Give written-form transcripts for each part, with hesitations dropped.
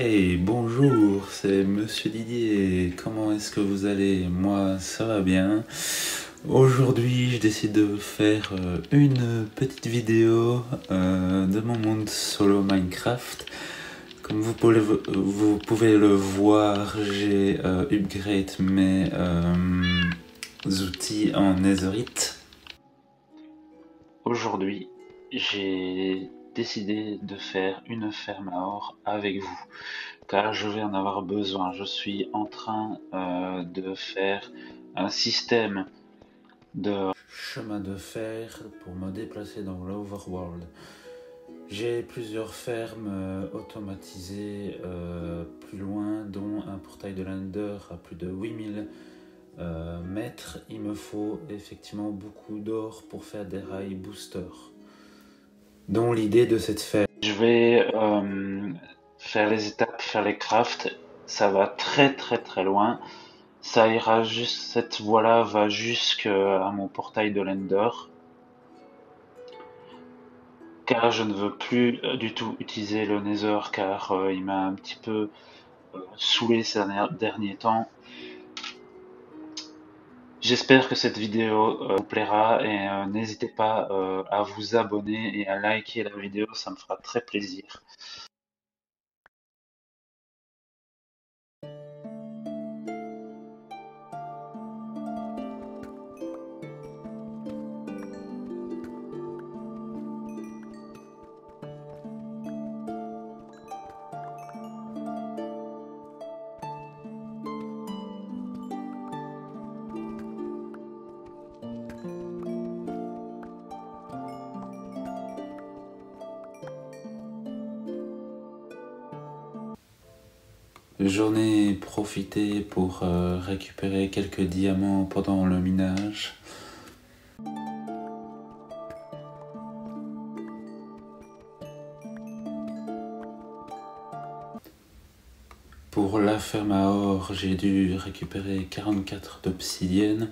Hey, bonjour, c'est Monsieur Didier. Comment est-ce que vous allez? Moi, ça va bien. Aujourd'hui, je décide de faire une petite vidéo de mon monde solo Minecraft. Comme vous pouvez le voir, j'ai upgrade mes outils en Netherite. Aujourd'hui, j'ai décidé de faire une ferme à or avec vous, car je vais en avoir besoin. Je suis en train de faire un système de chemin de fer pour me déplacer dans l'Overworld. J'ai plusieurs fermes automatisées plus loin, dont un portail de l'Ender à plus de 8000 mètres. Il me faut effectivement beaucoup d'or pour faire des rails boosters. Donc l'idée de cette ferme, je vais faire les étapes, faire les crafts. Ça va très loin. Ça ira juste, cette voie-là va jusqu'à mon portail de l'Ender. Car je ne veux plus du tout utiliser le Nether, car il m'a un petit peu saoulé ces derniers temps. J'espère que cette vidéo vous plaira et n'hésitez pas à vous abonner et à liker la vidéo, ça me fera très plaisir. J'en ai profité pour récupérer quelques diamants pendant le minage. Pour la ferme à or, j'ai dû récupérer 44 d'obsidienne.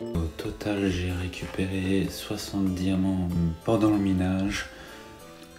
Au total, j'ai récupéré 60 diamants pendant le minage.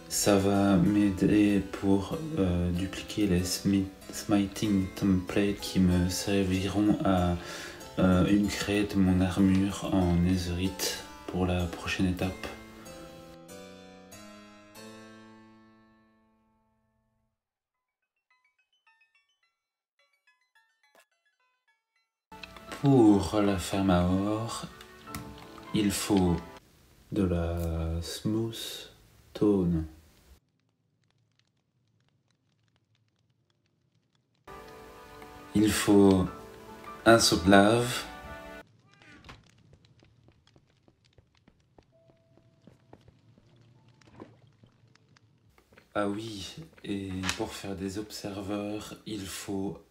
Ça va m'aider pour dupliquer les smiting templates qui me serviront à upgrade mon armure en netherite pour la prochaine étape. Pour la ferme à or, il faut de la smooth stone. Il faut un seau de lave. Ah oui, et pour faire des observeurs, il faut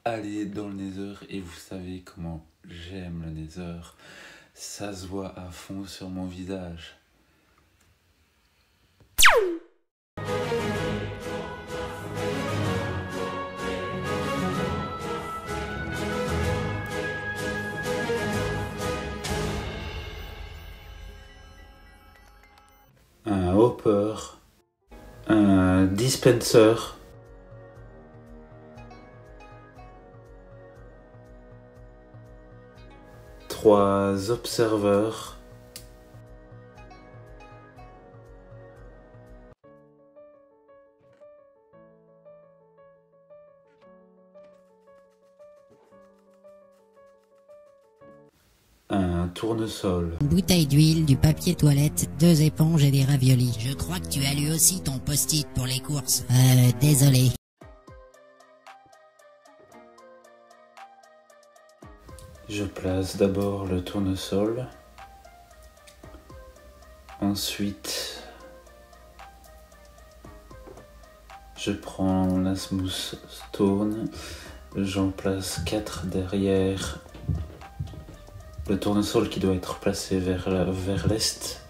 aller dans le Nether, et vous savez comment j'aime le Nether. Ça se voit à fond sur mon visage. Un hopper, un dispenser, trois observeurs, un tournesol. Une bouteille d'huile, du papier toilette, 2 éponges et des raviolis. Je crois que tu as lu aussi ton post-it pour les courses. Désolé. Je place d'abord le tournesol. Ensuite, je prends la smooth stone. J'en place 4 derrière le tournesol qui doit être placé vers l'est.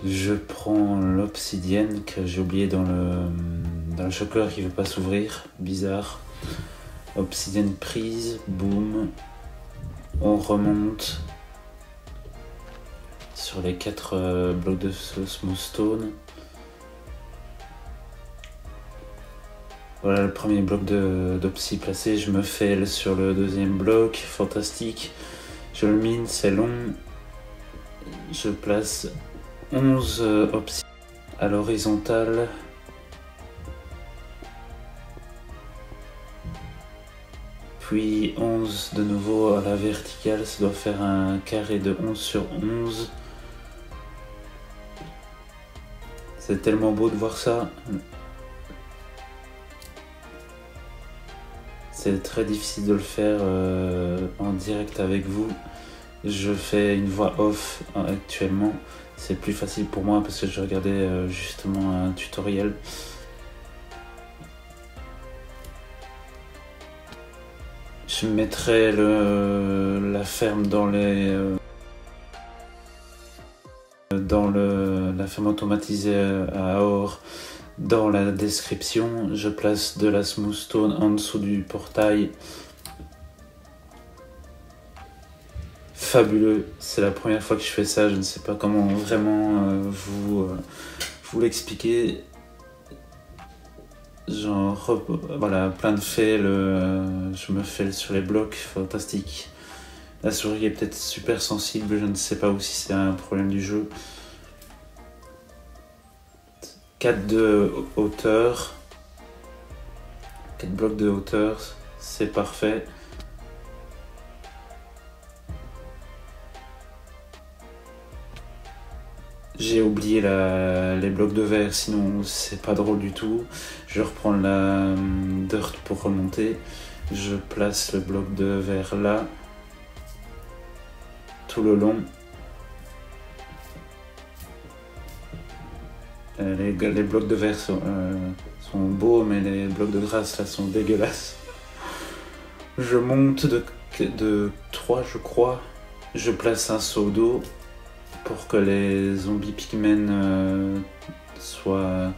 Je prends l'obsidienne que j'ai oublié dans le choker qui ne veut pas s'ouvrir, bizarre. Obsidienne prise, boum. On remonte sur les 4 blocs de smooth stone. Voilà le premier bloc d'opsie placé, je me fais sur le deuxième bloc, fantastique. Je le mine, c'est long. Je place 11 opties à l'horizontale. Puis 11 de nouveau à la verticale, ça doit faire un carré de 11 sur 11. C'est tellement beau de voir ça. C'est très difficile de le faire en direct avec vous. Je fais une voix off actuellement. C'est plus facile pour moi parce que je regardais justement un tutoriel. Je mettrai la ferme dans la ferme automatisée à or dans la description. Je place de la smooth stone en dessous du portail. Fabuleux, c'est la première fois que je fais ça, je ne sais pas comment vraiment vous l'expliquer. Genre, voilà, plein de faits, je me fais sur les blocs, fantastique. La souris est peut-être super sensible, je ne sais pas ou si c'est un problème du jeu. 4 de hauteur, 4 blocs de hauteur, c'est parfait. J'ai oublié les blocs de verre, sinon c'est pas drôle du tout. Je reprends la dirt pour remonter. Je place le bloc de verre là, tout le long. Les blocs de verre sont beaux, mais les blocs de grâce là sont dégueulasses. Je monte de 3, je crois. Je place un seau d'eau pour que les zombies pigmen soient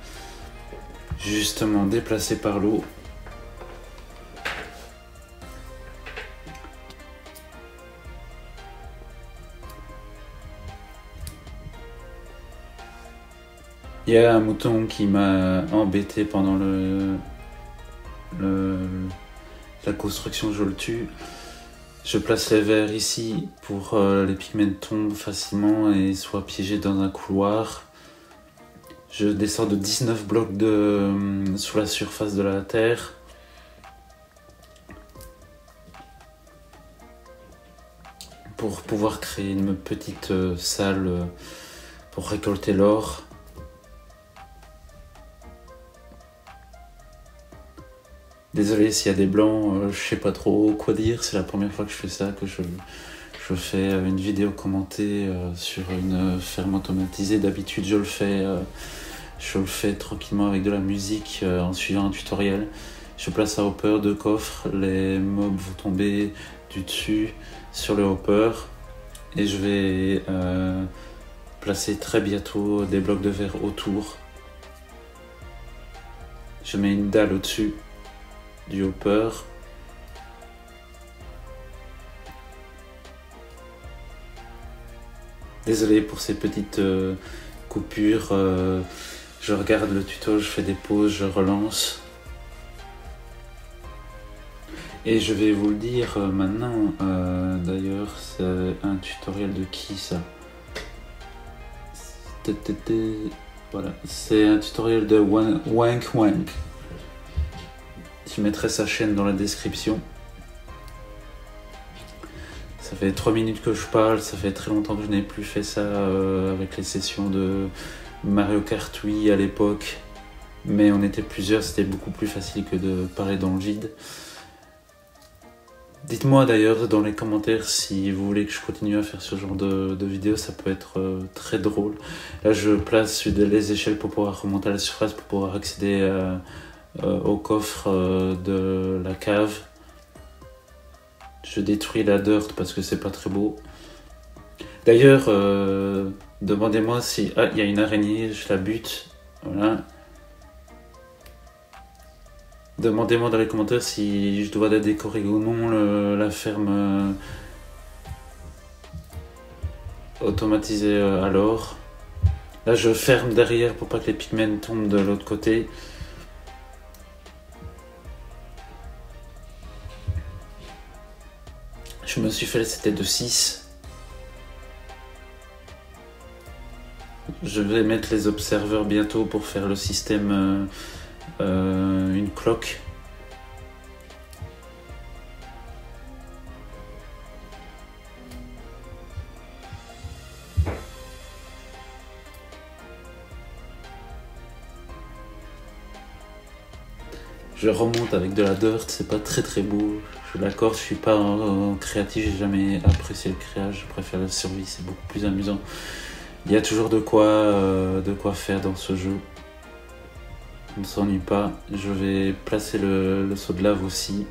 justement déplacés par l'eau. Il y a un mouton qui m'a embêté pendant la construction, je le tue. Je place les verres ici pour les pigments tombent facilement et soient piégés dans un couloir. Je descends de 19 blocs sous la surface de la terre. Pour pouvoir créer une petite salle pour récolter l'or. Désolé s'il y a des blancs, je sais pas trop quoi dire, c'est la première fois que je fais ça, que je fais une vidéo commentée sur une ferme automatisée. D'habitude je le fais tranquillement avec de la musique en suivant un tutoriel. Je place un hopper, 2 coffres, les mobs vont tomber du dessus sur le hopper et je vais placer très bientôt des blocs de verre autour. Je mets une dalle au-dessus du hopper. Désolé pour ces petites coupures, je regarde le tuto, je fais des pauses, je relance. Et je vais vous le dire maintenant, d'ailleurs c'est un tutoriel de qui ça? Voilà, c'est un tutoriel de Wank Wank. Je mettrai sa chaîne dans la description. Ça fait 3 minutes que je parle, ça fait très longtemps que je n'ai plus fait ça avec les sessions de Mario Kart Wii à l'époque. Mais on était plusieurs, c'était beaucoup plus facile que de parler dans le vide. Dites-moi d'ailleurs dans les commentaires si vous voulez que je continue à faire ce genre de vidéos, ça peut être très drôle. Là je place les échelles pour pouvoir remonter à la surface, pour pouvoir accéder au coffre de la cave. Je détruis la dirt parce que c'est pas très beau. D'ailleurs, demandez-moi si... Ah, il y a une araignée, je la bute. Voilà. Demandez-moi dans les commentaires si je dois la décorer ou non, la ferme automatisée alors. Là je ferme derrière pour pas que les pigments tombent de l'autre côté. Je me suis fait, c'était de 6. Je vais mettre les observeurs bientôt pour faire le système une cloque. Je remonte avec de la dirt, c'est pas très beau. Je l'accorde, je suis pas créatif, j'ai jamais apprécié le créage, je préfère la survie, c'est beaucoup plus amusant. Il y a toujours de quoi faire dans ce jeu. On ne s'ennuie pas. Je vais placer le seau de lave aussi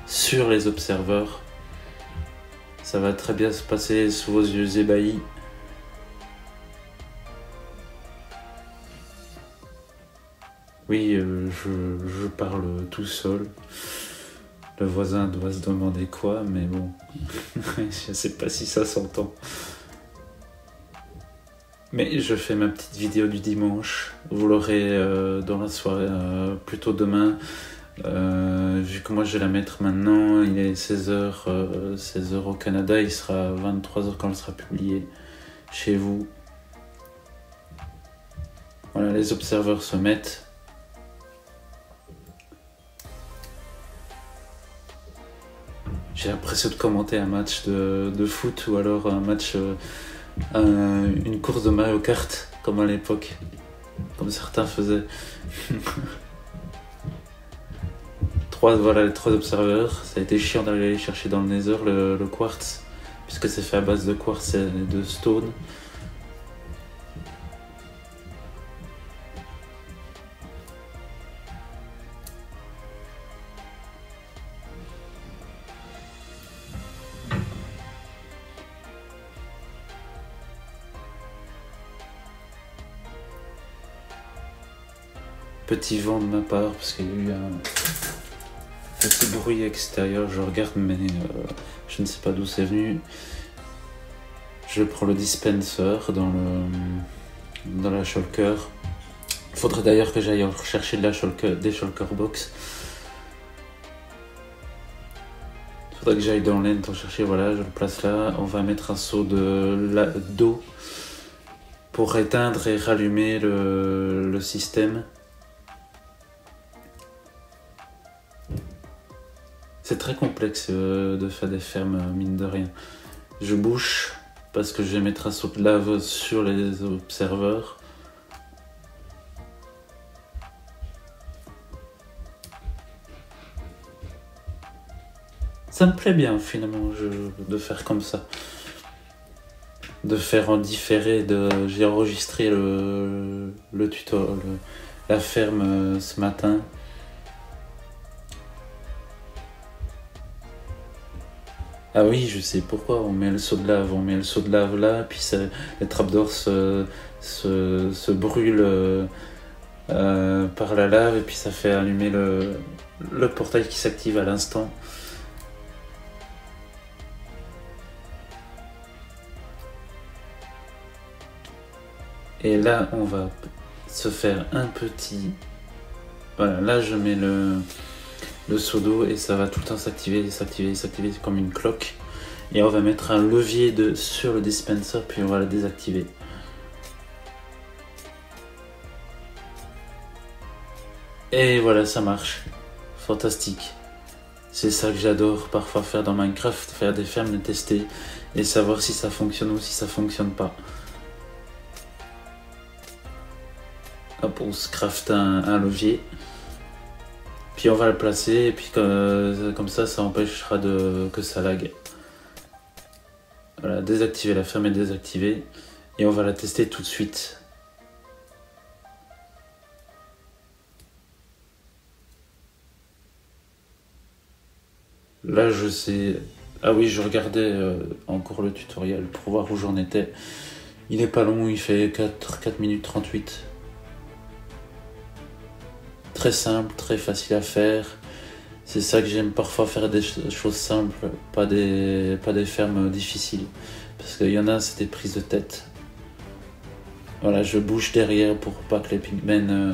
sur les observeurs. Ça va très bien se passer sous vos yeux ébahis. Oui, je parle tout seul. Le voisin doit se demander quoi, mais bon, je sais pas si ça s'entend. Mais je fais ma petite vidéo du dimanche. Vous l'aurez dans la soirée, plutôt demain. Vu que moi je vais la mettre maintenant, il est 16h, 16h au Canada, il sera 23h quand elle sera publiée chez vous. Voilà, les observeurs se mettent. J'ai l'impression de commenter un match de foot ou alors un match, une course de Mario Kart, comme à l'époque, comme certains faisaient. Voilà les 3 observeurs. Ça a été chiant d'aller les chercher dans le Nether, le quartz, puisque c'est fait à base de quartz et de stone. Petit vent de ma part parce qu'il y a eu un petit bruit extérieur, je regarde mais je ne sais pas d'où c'est venu. Je prends le dispenser dans la shulker. Il faudrait d'ailleurs que j'aille rechercher des shulker box. Il faudrait que j'aille dans l'end pour chercher, voilà, je le place là. On va mettre un seau d'eau pour éteindre et rallumer le système. C'est très complexe de faire des fermes, mine de rien. Je bouche parce que je vais mettre un seau de lave sur les observeurs. Ça me plaît bien finalement de faire comme ça. De faire en différé, j'ai enregistré le tuto, la ferme ce matin. Ah oui, je sais pourquoi, on met le seau de lave, là, puis les trapdoors se brûlent par la lave, et puis ça fait allumer le portail qui s'active à l'instant. Et là, on va se faire un petit... Voilà, là je mets le seau d'eau et ça va tout le temps s'activer comme une cloque. Et on va mettre un levier sur le dispenser puis on va le désactiver. Et voilà, ça marche. Fantastique. C'est ça que j'adore parfois faire dans Minecraft, faire des fermes, les tester et savoir si ça fonctionne ou si ça fonctionne pas. Hop, on se craft un levier. Puis on va le placer et puis comme ça empêchera que ça lag. Voilà, désactiver, la ferme est désactivée et on va la tester tout de suite. Là je sais... Ah oui, je regardais encore le tutoriel pour voir où j'en étais. Il est pas long, il fait 4 minutes 38. Très simple, très facile à faire. C'est ça que j'aime parfois, faire des choses simples, pas des fermes difficiles. Parce qu'il y en a, c'est des prises de tête. Voilà, je bouge derrière pour pas que les pigments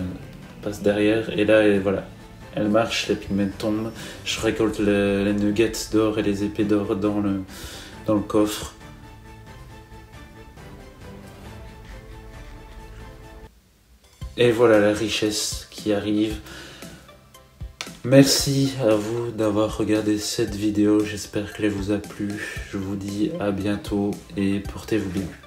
passent derrière. Et là, voilà, elle marche, les pigments tombent. Je récolte les nuggets d'or et les épées d'or dans le coffre. Et voilà la richesse qui arrive. Merci à vous d'avoir regardé cette vidéo, j'espère qu'elle vous a plu. Je vous dis à bientôt et portez-vous bien.